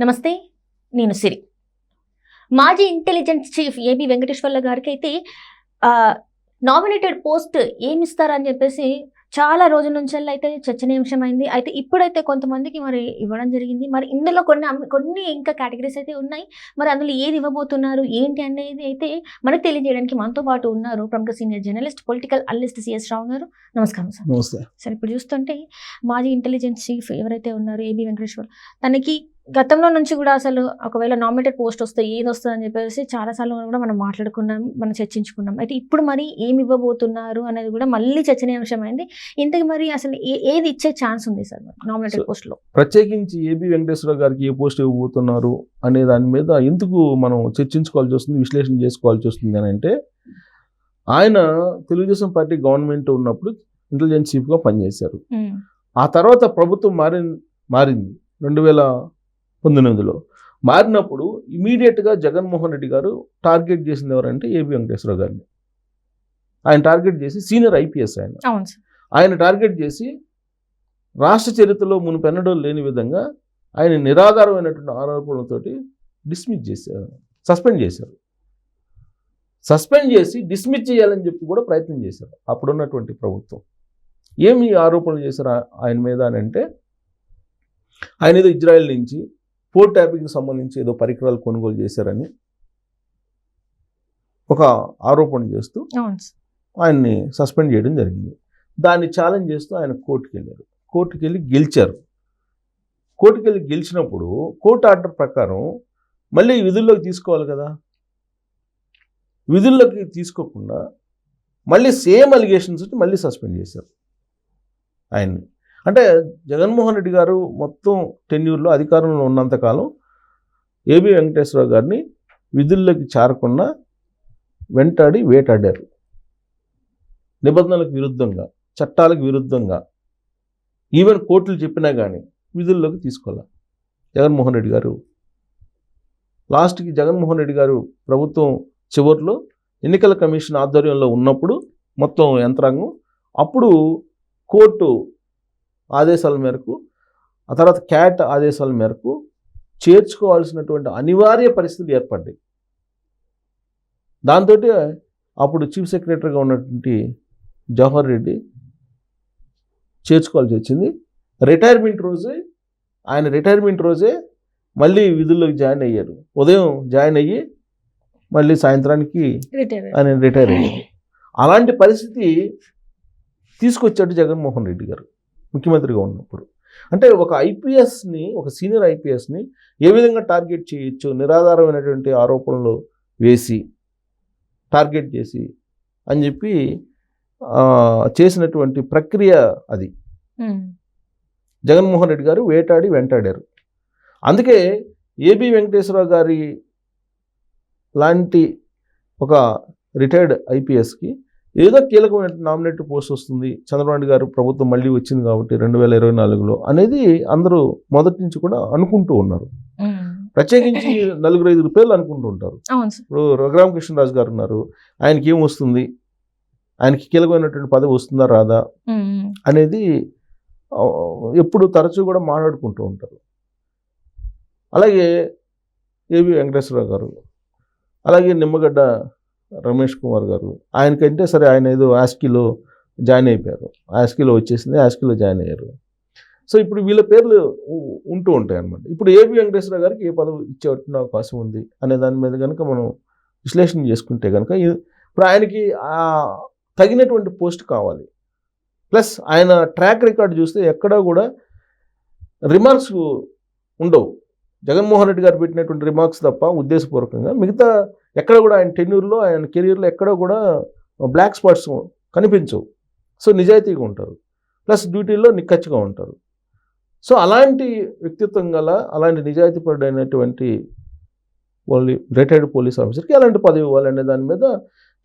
నమస్తే, నేను సిరి. మాజీ ఇంటెలిజెన్స్ చీఫ్ ఏబి వెంకటేశ్వర్ల గారికి అయితే నామినేటెడ్ పోస్ట్ ఏమిస్తారని చెప్పేసి చాలా రోజుల నుంచి అయితే చర్చనీయాంశమైంది. అయితే ఇప్పుడైతే కొంతమందికి మరి ఇవ్వడం జరిగింది. మరి ఇందులో కొన్ని ఇంకా కేటగిరీస్ అయితే ఉన్నాయి. మరి అందులో ఏది ఇవ్వబోతున్నారు ఏంటి అనేది అయితే మనకు తెలియజేయడానికి మనతో పాటు ఉన్నారు ప్రముఖ senior journalist, political analyst CS Rao గారు. నమస్కారం సార్. నమస్తే సార్, ఇప్పుడు చూస్తుంటే మాజీ ఇంటెలిజెన్స్ చీఫ్ ఎవరైతే ఉన్నారో ఏబి వెంకటేశ్వర్, తనకి గతంలో నుంచి కూడా అసలు ఒకవేళ నామినేటెడ్ పోస్ట్ వస్తే ఏది వస్తుంది అని చెప్పేసి చాలాసార్లు కూడా మనం మాట్లాడుకున్నాం, మనం చర్చించుకున్నాం. అయితే ఇప్పుడు మరి ఏమి ఇవ్వబోతున్నారు అనేది కూడా మళ్ళీ చర్చనీయాంశమైంది. ఇంతకు మరి అసలు ఏది ఇచ్చే ఛాన్స్ ఉంది సార్ నామినేటెడ్ పోస్ట్లో? ప్రత్యేకించి ఏబి వెంకటేశ్వర గారికి ఏ పోస్ట్ ఇవ్వబోతున్నారు అనే దాని మీద ఎందుకు మనం చర్చించుకోవాల్సి వస్తుంది, విశ్లేషణ చేసుకోవాల్సి వస్తుంది అని అంటే, ఆయన తెలుగుదేశం పార్టీ గవర్నమెంట్ ఉన్నప్పుడు ఇంటెలిజెన్స్ చీఫ్గా పనిచేశారు. ఆ తర్వాత ప్రభుత్వం మారింది 2019లో. మారినప్పుడు ఇమీడియట్గా జగన్మోహన్ రెడ్డి గారు టార్గెట్ చేసింది ఎవరంటే ఏబి వెంకటేశ్వర గారిని. ఆయన టార్గెట్ చేసి సీనియర్ ఐపీఎస్ ఆయన టార్గెట్ చేసి రాష్ట్ర చరిత్రలో మునుపెన్నడూ లేని విధంగా ఆయన నిరాధారమైనటువంటి ఆరోపణలతోటి డిస్మిస్ చేశారు, సస్పెండ్ చేశారు. సస్పెండ్ చేసి డిస్మిస్ చేయాలని చెప్పి కూడా ప్రయత్నం చేశారు అప్పుడున్నటువంటి ప్రభుత్వం. ఏమి ఆరోపణలు చేశారు ఆయన మీద అని అంటే, ఆయన ఏదో ఇజ్రాయెల్ నుంచి పోర్ట్ ట్యాపింగ్కి సంబంధించి ఏదో పరికరాలు కొనుగోలు చేశారని ఒక ఆరోపణ చేస్తూ ఆయన్ని సస్పెండ్ చేయడం జరిగింది. దాన్ని ఛాలెంజ్ చేస్తూ ఆయన కోర్టుకు వెళ్ళారు. కోర్టుకు వెళ్ళి గెలిచారు. కోర్టుకు వెళ్ళి గెలిచినప్పుడు కోర్టు ఆర్డర్ ప్రకారం మళ్ళీ విధుల్లోకి తీసుకోవాలి కదా. విధుల్లోకి తీసుకోకుండా మళ్ళీ సేమ్ అలిగేషన్స్ మళ్ళీ సస్పెండ్ చేశారు ఆయన్ని. అంటే జగన్మోహన్ రెడ్డి గారు మొత్తం టెన్యూర్లో అధికారంలో ఉన్నంతకాలం ఏబి వెంకటేశ్వర గారిని విధుల్లోకి చేరకుండా వెంటాడి వేటాడారు. నిబంధనలకు విరుద్ధంగా, చట్టాలకు విరుద్ధంగా, ఈవెన్ కోర్టులు చెప్పినా కానీ విధుల్లోకి తీసుకోవాలి జగన్మోహన్ రెడ్డి గారు. లాస్ట్కి జగన్మోహన్ రెడ్డి గారు ప్రభుత్వం చివరిలో ఎన్నికల కమిషన్ ఆధ్వర్యంలో ఉన్నప్పుడు మొత్తం యంత్రాంగం అప్పుడు కోర్టు ఆదేశాల మేరకు, ఆ తర్వాత క్యాట్ ఆదేశాల మేరకు చేర్చుకోవాల్సినటువంటి అనివార్య పరిస్థితులు ఏర్పడ్డాయి. దాంతో అప్పుడు చీఫ్ సెక్రటరీగా ఉన్నటువంటి జవహర్ రెడ్డి చేర్చుకోవాల్సి వచ్చింది. ఆయన రిటైర్మెంట్ రోజే మళ్ళీ విధుల్లోకి జాయిన్ అయ్యారు. ఉదయం జాయిన్ అయ్యి మళ్ళీ సాయంత్రానికి ఆయన రిటైర్ అయ్యారు. అలాంటి పరిస్థితి తీసుకొచ్చాడు జగన్మోహన్ రెడ్డి గారు ముఖ్యమంత్రిగా ఉన్నప్పుడు. అంటే ఒక ఐపీఎస్ని, ఒక సీనియర్ ఐపీఎస్ని ఏ విధంగా టార్గెట్ చేయొచ్చు, నిరాధారమైనటువంటి ఆరోపణలు వేసి టార్గెట్ చేసి అని చెప్పి చేసినటువంటి ప్రక్రియ అది. జగన్మోహన్ రెడ్డి గారు వేటాడి వెంటాడారు. అందుకే ఏబి వెంకటేశ్వర గారి లాంటి ఒక రిటైర్డ్ ఐపీఎస్కి ఏదో కీలకమైన నామినేటెడ్ పోస్ట్ వస్తుంది, చంద్రబాబు నాయుడు గారు ప్రభుత్వం మళ్ళీ వచ్చింది కాబట్టి 2024లో అనేది అందరూ మొదటి నుంచి కూడా అనుకుంటూ ఉన్నారు. ప్రత్యేకించి 4-5 పేర్లు అనుకుంటూ ఉంటారు. ఇప్పుడు రఘురామకృష్ణరాజు గారు ఉన్నారు, ఆయనకి ఏం వస్తుంది, ఆయనకి కీలకమైనటువంటి పదవి వస్తుందా రాదా అనేది ఎప్పుడు తరచూ కూడా మాట్లాడుకుంటూ ఉంటారు. అలాగే ఏబి వెంకటేశ్వర గారు, అలాగే నిమ్మగడ్డ రమేష్ కుమార్ గారు, ఆయనకంటే సరే ఆయన ఏదో ఆస్కీలో జాయిన్ అయిపోయారు, ఆస్కీలో వచ్చేసింది, ఆస్కీలో జాయిన్ అయ్యారు. సో ఇప్పుడు వీళ్ళ పేర్లు ఉంటూ ఉంటాయి అన్నమాట. ఇప్పుడు ఏబి వెంకటేశ్వర గారికి ఏ పదవి ఇచ్చేటువంటి అవకాశం ఉంది అనే దాని మీద కనుక మనం విశ్లేషణ చేసుకుంటే కనుక ఇప్పుడు ఆయనకి తగినటువంటి పోస్ట్ కావాలి. ప్లస్ ఆయన ట్రాక్ రికార్డు చూస్తే ఎక్కడా కూడా రిమార్క్స్ ఉండవు. జగన్మోహన్ రెడ్డి గారు పెట్టినటువంటి రిమార్క్స్ తప్ప ఉద్దేశపూర్వకంగా మిగతా ఎక్కడ కూడా ఆయన టెన్యూర్లో, ఆయన కెరీర్లో ఎక్కడ కూడా బ్లాక్ స్పాట్స్ కనిపించవు. సో నిజాయితీగా ఉంటారు, ప్లస్ డ్యూటీలో నిక్కచ్చిగా ఉంటారు. సో అలాంటి వ్యక్తిత్వం గల, అలాంటి నిజాయితీపరుడైనటువంటి రిటైర్డ్ పోలీస్ ఆఫీసర్కి ఎలాంటి పదవి ఇవ్వాలనే దాని మీద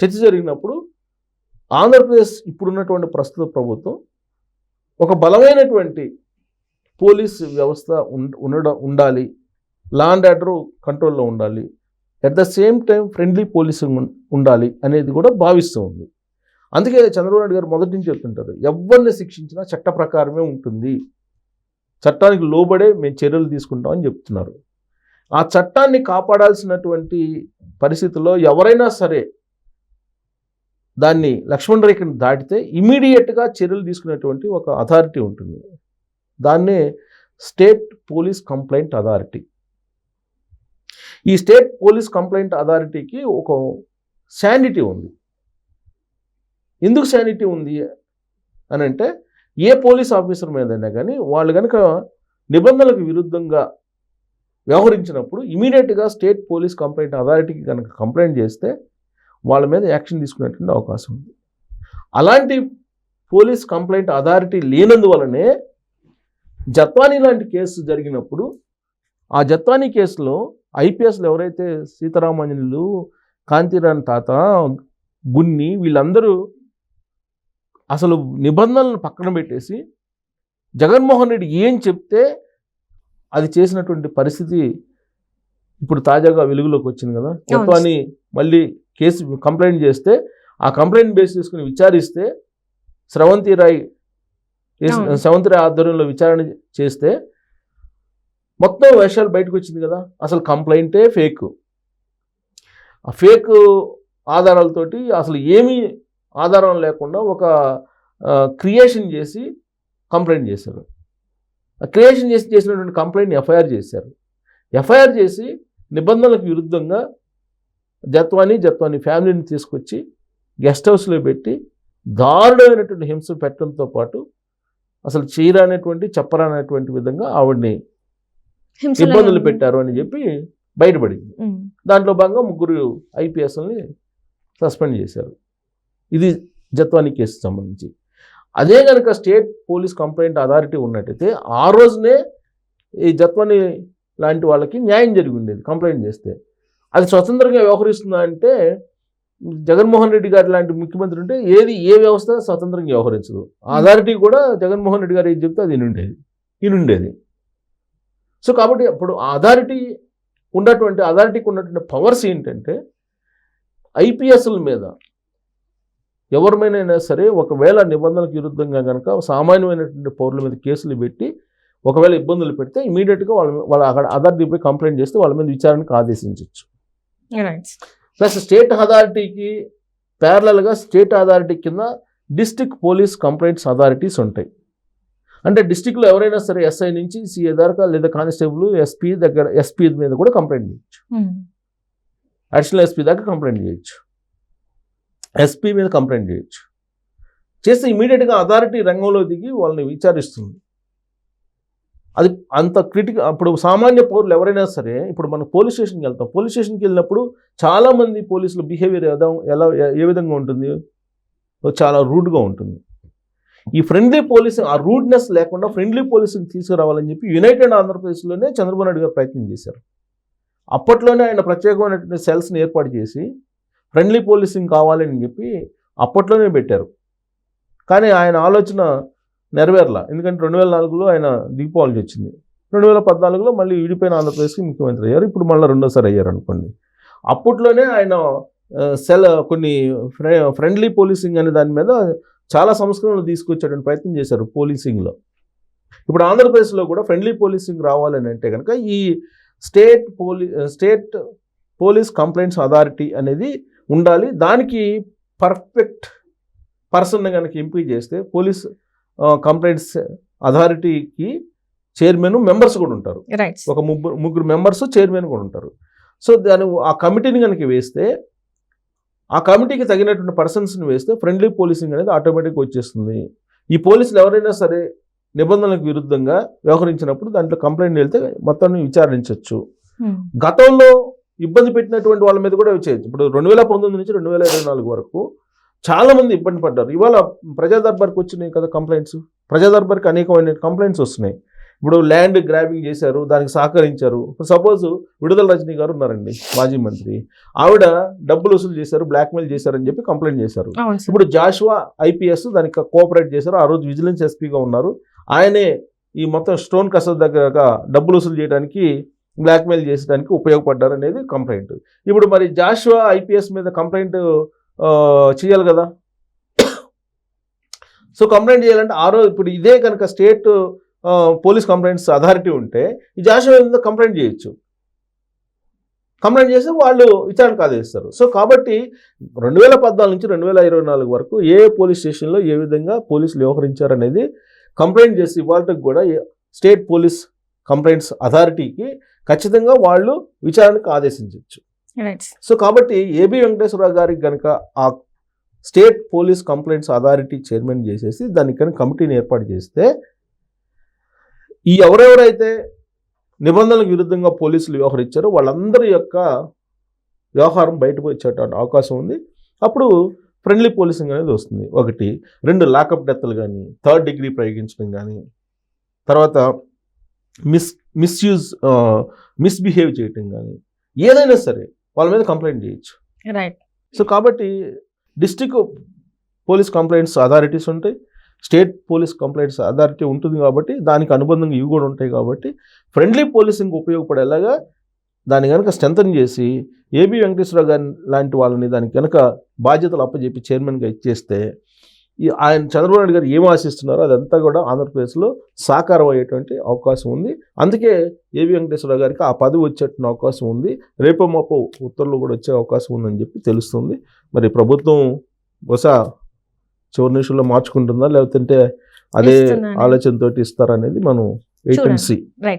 చర్చ జరిగినప్పుడు ఆంధ్రప్రదేశ్ ఇప్పుడున్నటువంటి ప్రస్తుత ప్రభుత్వం ఒక బలమైనటువంటి పోలీస్ వ్యవస్థ ఉండాలి, లా అండ్ ఆర్డర్ కంట్రోల్లో ఉండాలి, at the same time friendly policing ఉండాలి అనేది కూడా భావిస్తూ ఉంది. అందుకే చంద్రబాబు నాయుడు గారు మొదటి నుంచి చెప్తుంటారు, ఎవరిని శిక్షించినా చట్ట ప్రకారమే ఉంటుంది, చట్టానికి లోబడే మేము చర్యలు తీసుకుంటామని చెప్తున్నారు. ఆ చట్టాన్ని కాపాడాల్సినటువంటి పరిస్థితుల్లో ఎవరైనా సరే దాన్ని లక్ష్మణ రేఖను దాటితే ఇమీడియట్గా చర్యలు తీసుకునేటువంటి ఒక అథారిటీ ఉంటుంది. దాన్నే స్టేట్ పోలీస్ కంప్లైంట్ అథారిటీ. ఈ స్టేట్ పోలీస్ కంప్లైంట్ అథారిటీకి ఒక శానిటీ ఉంది. ఎందుకు శానిటీ ఉంది అని అంటే, ఏ పోలీస్ ఆఫీసర్ మీదైనా కానీ వాళ్ళు కనుక నిబంధనలకు విరుద్ధంగా వ్యవహరించినప్పుడు ఇమీడియట్గా స్టేట్ పోలీస్ కంప్లైంట్ అథారిటీకి కనుక కంప్లైంట్ చేస్తే వాళ్ళ మీద యాక్షన్ తీసుకునేటువంటి అవకాశం ఉంది. అలాంటి పోలీస్ కంప్లైంట్ అథారిటీ లేనందువలనే జత్వానీ లాంటి కేసు జరిగినప్పుడు ఆ జత్వానీ కేసులో ఐపీఎస్లు ఎవరైతే సీతారామాంజనులు, కాంతిరాణ్ తాత, గున్ని వీళ్ళందరూ అసలు నిబంధనలను పక్కన పెట్టేసి జగన్మోహన్ రెడ్డి ఏం చెప్తే అది చేసినటువంటి పరిస్థితి ఇప్పుడు తాజాగా వెలుగులోకి వచ్చింది కదా. జత్వానీ మళ్ళీ కేసు కంప్లైంట్ చేస్తే ఆ కంప్లైంట్ బేస్ చేసుకుని విచారిస్తే స్రవంతి రాయ్ ఆధ్వర్యంలో విచారణ చేస్తే మొత్తం విషయాలు బయటకు వచ్చింది కదా. అసలు కంప్లైంటే ఫేక్. ఆ ఫేక్ ఆధారాలతోటి అసలు ఏమీ ఆధారం లేకుండా ఒక క్రియేషన్ చేసి కంప్లైంట్ చేశారు. క్రియేషన్ చేసినటువంటి కంప్లైంట్ని ఎఫ్ఐఆర్ చేశారు. ఎఫ్ఐఆర్ చేసి నిబంధనలకు విరుద్ధంగా జత్వానీ ఫ్యామిలీని తీసుకొచ్చి గెస్ట్ హౌస్లో పెట్టి దారుణమైనటువంటి హింస పెట్టడంతో పాటు అసలు చేయరానటువంటి చెప్పరానటువంటి విధంగా ఆవిడ్ని ఇబ్బందులు పెట్టారు అని చెప్పి బయటపడింది. దాంట్లో భాగంగా 3 ఐపీఎస్ని సస్పెండ్ చేశారు. ఇది జత్వానీ కేసుకు సంబంధించి. అదే కనుక స్టేట్ పోలీస్ కంప్లైంట్ అథారిటీ ఉన్నట్టయితే ఆ రోజునే ఈ జత్వానీ లాంటి వాళ్ళకి న్యాయం జరిగి ఉండేది. కంప్లైంట్ చేస్తే అది స్వతంత్రంగా వ్యవహరిస్తుందా అంటే, జగన్మోహన్ రెడ్డి గారి లాంటి ముఖ్యమంత్రి ఉంటే ఏ వ్యవస్థ స్వతంత్రంగా వ్యవహరించదు. అథారిటీ కూడా జగన్మోహన్ రెడ్డి గారు ఏది చెప్తే అది వినుండేది. సో కాబట్టి ఇప్పుడు అథారిటీకి ఉన్నటువంటి పవర్స్ ఏంటంటే, ఐపీఎస్ల మీద ఎవరిమైనా సరే ఒకవేళ నిబంధనలకు విరుద్ధంగా కనుక సామాన్యమైనటువంటి పౌరుల మీద కేసులు పెట్టి ఒకవేళ ఇబ్బందులు పెడితే ఇమీడియట్గా వాళ్ళ అక్కడ అథారిటీపై కంప్లైంట్ చేస్తే వాళ్ళ మీద విచారణకు ఆదేశించవచ్చు. ప్లస్ స్టేట్ అథారిటీకి ప్యారలల్గా స్టేట్ అథారిటీ కింద డిస్ట్రిక్ట్ పోలీస్ కంప్లైంట్స్ అథారిటీస్ ఉంటాయి. అంటే డిస్ట్రిక్ట్లో ఎవరైనా సరే ఎస్ఐ నుంచి సిఏ దాకా లేదా కానిస్టేబుల్ ఎస్పీ మీద కూడా కంప్లైంట్ చేయొచ్చు. అడిషనల్ ఎస్పీ దాకా కంప్లైంట్ చేయొచ్చు. ఎస్పీ మీద కంప్లైంట్ చేయొచ్చు. చేస్తే ఇమీడియట్గా అథారిటీ రంగంలో దిగి వాళ్ళని విచారిస్తుంది. అది అంత అప్పుడు సామాన్య పౌరులు ఎవరైనా సరే, ఇప్పుడు మనం పోలీస్ స్టేషన్కి వెళ్తాం. పోలీస్ స్టేషన్కి వెళ్ళినప్పుడు చాలామంది పోలీసుల బిహేవియర్ ఏ విధంగా ఉంటుంది, చాలా రూడ్గా ఉంటుంది. ఈ ఫ్రెండ్లీ పోలీసింగ్, ఆ రూడ్నెస్ లేకుండా ఫ్రెండ్లీ పోలీసింగ్ తీసుకురావాలని చెప్పి యునైటెడ్ ఆంధ్రప్రదేశ్లోనే చంద్రబాబు నాయుడు గారు ప్రయత్నం చేశారు. అప్పట్లోనే ఆయన ప్రత్యేకమైనటువంటి సెల్స్ని ఏర్పాటు చేసి ఫ్రెండ్లీ పోలీసింగ్ కావాలని చెప్పి అప్పట్లోనే పెట్టారు. కానీ ఆయన ఆలోచన నెరవేరలా. ఎందుకంటే 2004లో ఆయన దిగిపోవాల్సి వచ్చింది. 2014లో మళ్ళీ విడిపోయిన ఆంధ్రప్రదేశ్కి ముఖ్యమంత్రి అయ్యారు. ఇప్పుడు మళ్ళీ రెండోసారి అయ్యారు అనుకోండి. అప్పట్లోనే ఆయన కొన్ని ఫ్రెండ్లీ పోలీసింగ్ అనే దాని మీద చాలా సంస్కరణలు తీసుకొచ్చేటువంటి ప్రయత్నం చేశారు పోలీసింగ్లో. ఇప్పుడు ఆంధ్రప్రదేశ్లో కూడా ఫ్రెండ్లీ పోలీసింగ్ రావాలని అంటే కనుక ఈ స్టేట్ పోలీస్ కంప్లైంట్స్ అథారిటీ అనేది ఉండాలి. దానికి పర్ఫెక్ట్ పర్సన్ కనుక ఎంపిక చేస్తే పోలీస్ కంప్లైంట్స్ అథారిటీకి చైర్మన్, మెంబర్స్ కూడా ఉంటారు. ఒక 3 మెంబర్స్, చైర్మన్ కూడా ఉంటారు. సో ఆ కమిటీని కనుక వేస్తే, ఆ కమిటీకి తగినటువంటి పర్సన్స్ని వేస్తే ఫ్రెండ్లీ పోలీసింగ్ అనేది ఆటోమేటిక్గా వచ్చేస్తుంది. ఈ పోలీసులు ఎవరైనా సరే నిబంధనలకు విరుద్ధంగా వ్యవహరించినప్పుడు దాంట్లో కంప్లైంట్ వెళ్తే మొత్తాన్ని విచారించవచ్చు. గతంలో ఇబ్బంది పెట్టినటువంటి వాళ్ళ మీద కూడా చేయొచ్చు. ఇప్పుడు 2019 నుంచి 2024 వరకు చాలామంది ఇబ్బంది పడ్డారు. ఇవాళ ప్రజా దర్బార్కి వచ్చినాయి కదా కంప్లైంట్స్. ప్రజా దర్బార్కి అనేకమైన కంప్లైంట్స్ వస్తున్నాయి. ఇప్పుడు ల్యాండ్ గ్రాబింగ్ చేశారు, దానికి సహకరించారు. ఇప్పుడు సపోజ్ విడుదల రజనీ గారు ఉన్నారండి, మాజీ మంత్రి. ఆవిడ డబ్బులు వసూలు చేశారు, బ్లాక్మెయిల్ చేశారని చెప్పి కంప్లైంట్ చేశారు. ఇప్పుడు జాషువా ఐపీఎస్ దానికి కోఆపరేట్ చేశారు. ఆ రోజు విజిలెన్స్ ఎస్పీగా ఉన్నారు. ఆయనే ఈ మొత్తం స్టోన్ కసర్ దగ్గర డబ్బులు వసూలు చేయడానికి, బ్లాక్మెయిల్ చేసడానికి ఉపయోగపడ్డారు అనేది కంప్లైంట్. ఇప్పుడు మరి జాషువా ఐపీఎస్ మీద కంప్లైంట్ చేయాలి కదా. సో కంప్లైంట్ చేయాలంటే ఆ రోజు ఇప్పుడు ఇదే కనుక స్టేట్ పోలీస్ కంప్లైంట్స్ అథారిటీ ఉంటే ఈ జాషువా మీద కంప్లైంట్ చేయొచ్చు. కంప్లైంట్ చేస్తే వాళ్ళు విచారణకు ఆదేశిస్తారు. సో కాబట్టి 2014 నుంచి 2024 వరకు ఏ పోలీస్ స్టేషన్లో ఏ విధంగా పోలీసులు వ్యవహరించారనేది కంప్లైంట్ చేసి ఇవాళకి కూడా స్టేట్ పోలీస్ కంప్లైంట్స్ అథారిటీకి ఖచ్చితంగా వాళ్ళు విచారణకు ఆదేశించవచ్చు. రైట్. సో కాబట్టి ఏబి వెంకటేశ్వరరావు గారికి కనుక ఆ state police complaints authority chairman చేసేసి దానికి కనుక కమిటీని ఏర్పాటు చేస్తే ఈ ఎవరెవరైతే నిబంధనలకు విరుద్ధంగా పోలీసులు వ్యవహరించారో వాళ్ళందరి యొక్క వ్యవహారం బయటకు వచ్చేటువంటి అవకాశం ఉంది. అప్పుడు ఫ్రెండ్లీ పోలీసింగ్ అనేది వస్తుంది. 1, 2 లాకప్ డెత్లు కానీ, 3rd డిగ్రీ ప్రయోగించడం కానీ, తర్వాత మిస్బిహేవ్ చేయటం కానీ, ఏదైనా సరే వాళ్ళ మీద కంప్లైంట్ చేయొచ్చు. రైట్. సో కాబట్టి డిస్ట్రిక్ట్ పోలీస్ కంప్లైంట్స్ అథారిటీస్ ఉంటాయి, స్టేట్ పోలీస్ కంప్లైంట్స్ అథారిటీ ఉంటుంది కాబట్టి దానికి అనుబంధంగా ఇవి కూడా ఉంటాయి. కాబట్టి ఫ్రెండ్లీ పోలీసింగ్ ఉపయోగపడేలాగా దాన్ని కనుక స్ట్రెంథన్ చేసి ఏబి వెంకటేశ్వరరావు గారి లాంటి వాళ్ళని దానికి కనుక బాధ్యతలు అప్పచెప్పి చైర్మన్గా ఇచ్చేస్తే ఆయన చంద్రబాబు నాయుడు గారు ఏం ఆశిస్తున్నారో అదంతా కూడా ఆంధ్రప్రదేశ్లో సాకారం అయ్యేటువంటి అవకాశం ఉంది. అందుకే ఏబి వెంకటేశ్వరరావు గారికి ఆ పదవి వచ్చేటువంటి అవకాశం ఉంది. రేపో మాపో ఉత్తర్వులు కూడా వచ్చే అవకాశం ఉందని చెప్పి తెలుస్తుంది. మరి ప్రభుత్వం బహుశా చివరి నిమిషంలో మార్చుకుంటుందా లేకపోతే అదే ఆలోచనతోటి ఇస్తారనేది మనం వెయిట్ అండ్ సీ.